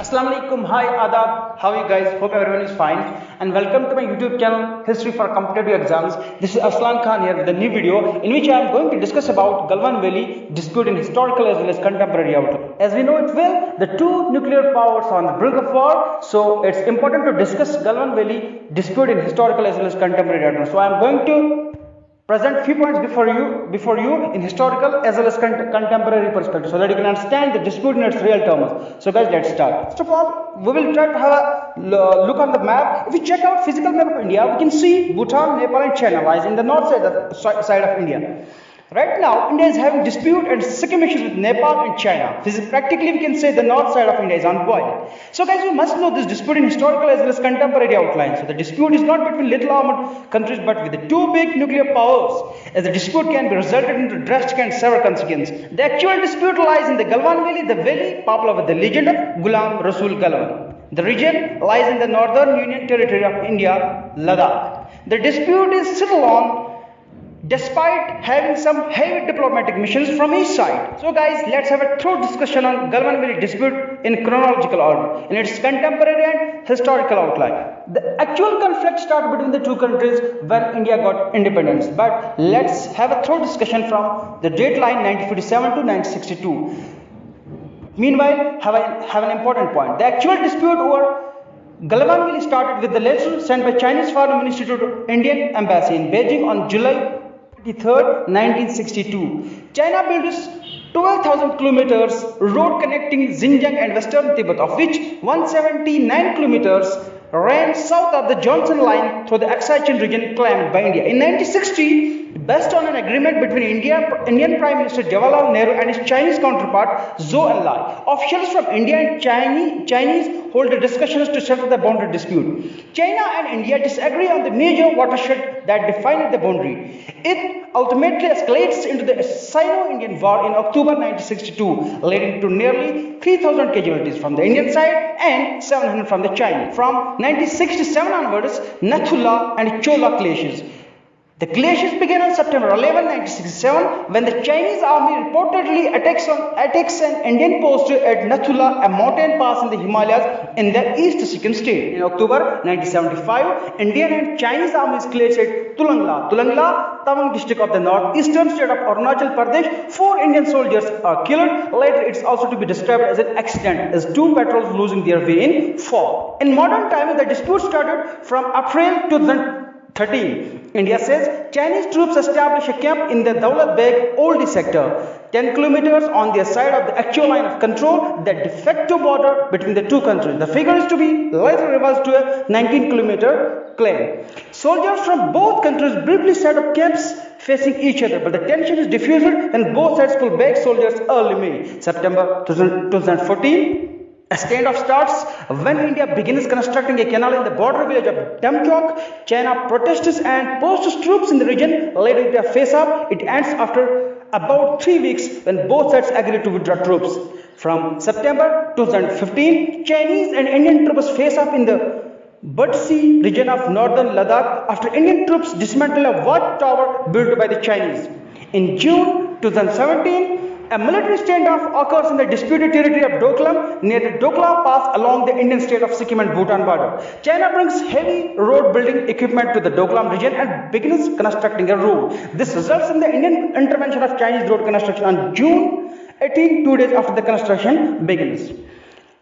Assalamu alaikum, hi, adab, how are you guys? Hope everyone is fine and welcome to my YouTube channel History for Competitive Exams. This is Arsalan Khan here with a new video in which I am going to discuss about Galwan Valley dispute in historical as well as contemporary outlook. As we know it well, the two nuclear powers are on the brink of war, so it's important to discuss Galwan Valley dispute in historical as well as contemporary outlook. So I am going to present few points before you in historical as well as contemporary perspective so that you can understand the dispute in its real terms. So guys, let's start. First of all, we will try to have a look on the map. If we check out physical map of India, we can see Bhutan, Nepal and China lies in the north side of India. Right now, India is having dispute and skirmishes with Nepal and China. Practically, we can say the north side of India is unboiled. So, guys, you must know this dispute in historical as well as contemporary outlines. So, the dispute is not between little armed countries, but with the two big nuclear powers, as the dispute can be resulted into drastic and severe consequences. The actual dispute lies in the Galwan Valley, the valley popular with the legend of Ghulam Rasul Galwan. The region lies in the northern Union Territory of India, Ladakh. The dispute is settled on despite having some heavy diplomatic missions from each side. So guys, let's have a thorough discussion on Galwan Valley dispute in chronological order, in its contemporary and historical outline. The actual conflict started between the two countries when India got independence, but let's have a thorough discussion from the date line 1947 to 1962. Meanwhile, have an important point. The actual dispute over Galwan Valley started with the letter sent by Chinese Foreign Ministry to Indian Embassy in Beijing on July 23rd, 1962. China built its 12,000 kilometers road connecting Xinjiang and western Tibet, of which 179 kilometers ran south of the Johnson Line through the Aksai region claimed by India. In 1960, based on an agreement between Indian Prime Minister Jawaharlal Nehru and his Chinese counterpart Zhou Enlai, officials from India and Chinese hold discussions to settle the boundary dispute. China and India disagree on the major watershed that defined the boundary. It ultimately escalates into the Sino-Indian War in October 1962, leading to nearly 3,000 casualties from the Indian side and 700 from the Chinese. From 1967 onwards, Nathula and Chola clashes. The clashes began on September 11, 1967, when the Chinese army reportedly attacks an Indian post at Nathula, a mountain pass in the Himalayas in the East Sikkim state. In October 1975, Indian and Chinese armies clashed at Tulangla, Tawang district of the northeastern state of Arunachal Pradesh. 4 Indian soldiers are killed. Later, it's also to be described as an accident, as 2 patrols losing their way in fog. In modern times, the dispute started from April 2013. India says Chinese troops established a camp in the Daulat Beg Oldie sector, 10 kilometers on their side of the actual line of control, the de facto border between the two countries. The figure is to be later reversed to a 19-kilometer claim. Soldiers from both countries briefly set up camps facing each other, but the tension is diffused when both sides pulled back soldiers early May. September 2014. A standoff starts when India begins constructing a canal in the border village of Damchok. China protests and posts troops in the region, leading to a face-off. It ends after about 3 weeks when both sides agree to withdraw troops. From September 2015, Chinese and Indian troops face off in the Budsi region of northern Ladakh after Indian troops dismantle a watchtower built by the Chinese. In June 2017, a military standoff occurs in the disputed territory of Doklam near the Doklam Pass along the Indian state of Sikkim and Bhutan border. China brings heavy road building equipment to the Doklam region and begins constructing a road. This results in the Indian intervention of Chinese road construction on June 18, 2 days after the construction begins.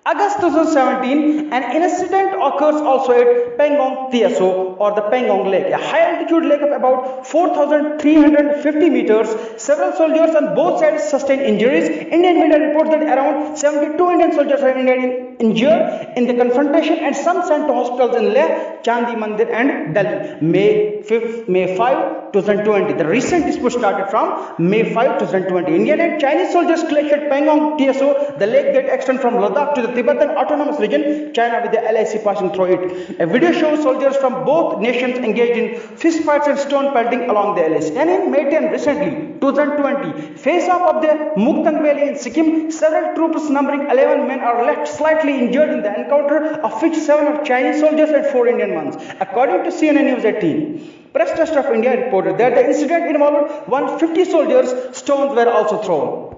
August 2017, an incident occurs also at Pangong Tiaso or the Pangong Lake, a high altitude lake of about 4,350 meters. Several soldiers on both sides sustain injuries. Indian media reports that around 72 Indian soldiers are injured in the confrontation and some sent to hospitals in Leh, Chandi Mandir and Delhi. May 5, 2020. The recent dispute started from May 5, 2020. Indian and Chinese soldiers clashed at Pangong Tiaso, the lake that extends from Ladakh to the Tibetan Autonomous Region, China with the LIC passing through it. A video shows soldiers from both nations engaged in fistfights and stone pelting along the LIC. And in May 10 recently, 2020, face-off of the Muktang Valley in Sikkim, several troops numbering 11 men are left slightly injured in the encounter, of which 7 are Chinese soldiers and 4 Indian ones. According to CNN News 18, Press Trust of India reported that the incident involved 150 soldiers. Stones were also thrown.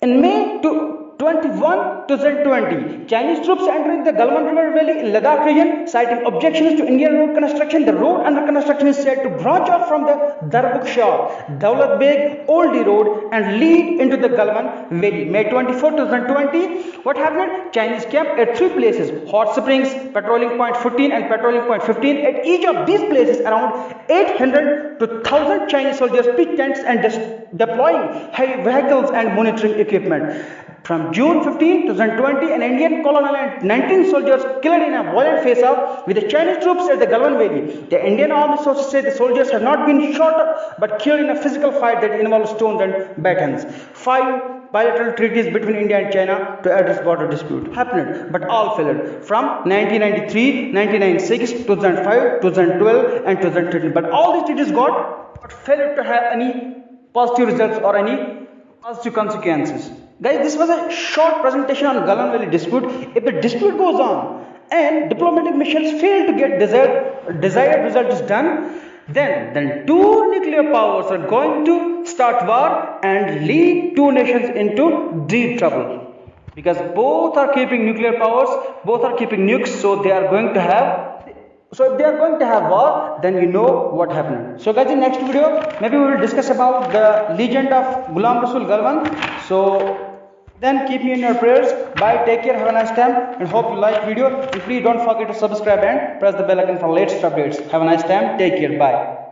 In May 21, 2020. Chinese troops entering the Galwan River Valley in Ladakh region, citing objections to Indian road construction. The road under construction is said to branch off from the Darbuk Shah, Daulat Beg, Oldie Road and lead into the Galwan Valley. May 24, 2020. What happened? Chinese camped at 3 places: Hot Springs, Patrolling Point 14 and Patrolling Point 15. At each of these places, around 800 to 1000 Chinese soldiers pitched tents and deploying heavy vehicles and monitoring equipment. From June 15, 2020, an Indian colonel and 19 soldiers killed in a violent face-off with the Chinese troops at the Galwan Valley. The Indian army sources say the soldiers have not been shot but killed in a physical fight that involved stones and batons. 5 bilateral treaties between India and China to address border dispute happened, but all failed. From 1993, 1996, 2005, 2012 and 2013. But all these treaties got but failed to have any positive results or any positive consequences. Guys, this was a short presentation on Galwan Valley dispute. If the dispute goes on and diplomatic missions fail to get desired results done, then 2 nuclear powers are going to start war and lead 2 nations into deep trouble. Because both are keeping nuclear powers, both are keeping nukes, so they are going to have. So if they are going to have war, then you know what happened. So guys, in next video, maybe we will discuss about the legend of Ghulam Rasul Galwan. So then keep me in your prayers. Bye, take care, have a nice time and hope you like video. And please don't forget to subscribe and press the bell icon for latest updates. Have a nice time, take care, bye.